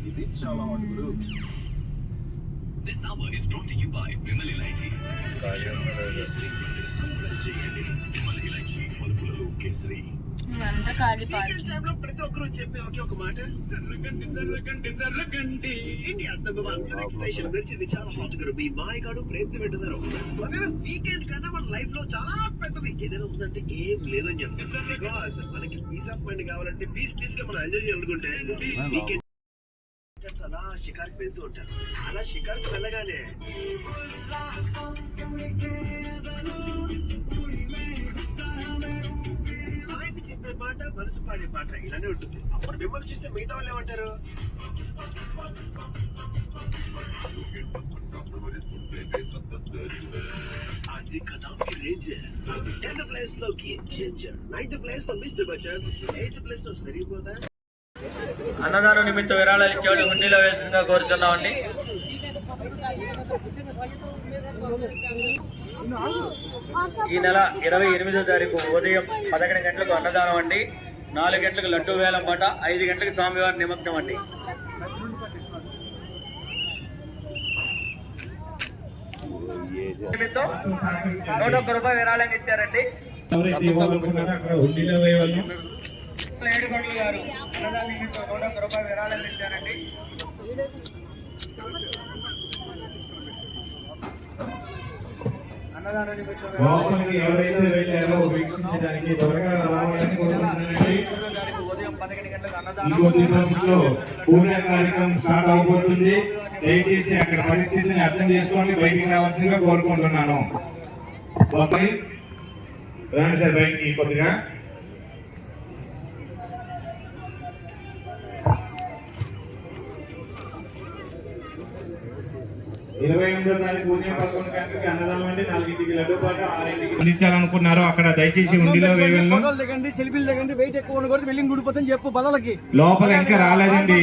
ఇది చాలా అడుగులు. This hour is brought to you by Vimal Ilaichi. Vimal Ilaichi పలుకులలో kesari. ఇదంతా ఖాళీ పార్క్. ప్రతి ఒక్కరూ చెప్పే ఒకే ఒక మాట, జర్రగంటి ఇండియాస్ నంబర్ 1 మ్యూజిక్ స్టేషన్ మిర్చిది చాలా హాట్ గా మీ మాయగాడు ప్రేమ్స్ వింటున్నారు. వీకెండ్ కన్నా మన లైఫ్ లో చాలా పెద్దది ఏదైనా ఉందంటే ఏం లేదని చెప్తాను. బికాస్ మనకి పీస్ ఆఫ్ మైండ్ కావాలంటే పీస్ గా మనం ఎంజాయ్ చేయాలనుకుంటే వీకెండ్ అలా షికార్కి వెళ్తూ ఉంటారు. అలా షికార్కి వెళ్ళగానే చెప్పే మాట, మనసు పాడే పాట ఇలానే ఉంటుంది. అప్పుడు మిమ్మల్ని చూస్తే మిగతా వాళ్ళు ఏమంటారు? అది కదా మీ రేంజ్. 10th ప్లేస్ లో గేమ్ చేంజర్, 9th ప్లేస్ లో మిస్టర్ బచ్చన్, 8th ప్లేస్ లో సరిపోతా. అన్నదానం నిమిత్త విరాళాలు ఇచ్చేవాడు హుండీలో వేసిందిగా కోరుతున్నామండి. ఈ నెల 28వ తారీఖు ఉదయం 11 గంటలకు అన్నదానం అండి. 4 గంటలకు లడ్డూ వేలమాట, 5 గంటలకు స్వామివారి నిమగ్నం అండి. నిమిత్తం 101 రూపాయలు విరాళంగా ఇచ్చారండి. ఏడుగొండలు గారు అన్నదానం నిమిత్తం 101 రూపాయలు విరాళంగా ఇచ్చారండి. లోపలికి ఎవరైతే వెళ్ళారో వీక్షించడానికి త్వరగా రావాలని కోరుతున్నానండి. ఉదయం 11 గంటలకు ఇంకొద్ది సమయంలో పూజా కార్యక్రమం స్టార్ట్ అవబోతుంది. దయచేసి అక్కడ పరిస్థితిని అర్థం చేసుకొని బయటికి రావాల్సిందిగా కోరుకుంటున్నాను. రండి సార్ బయటికి కొద్దిగా. 28వ తారీఖు ఉదయం 11 గంటలకి అన్నదానం అండి. 4ంటికి లడ్డు పాట, 6ంటికి అందించాలనుకున్నారు. అక్కడ దయచేసి ఉండిలో సెల్ఫీలు దగ్గండి, వెయిట్ ఎక్కువ వెళ్ళింగ్ గుడిపోతుంది చెప్పు బలలకి. లోపల ఇంకా రాలేదండి.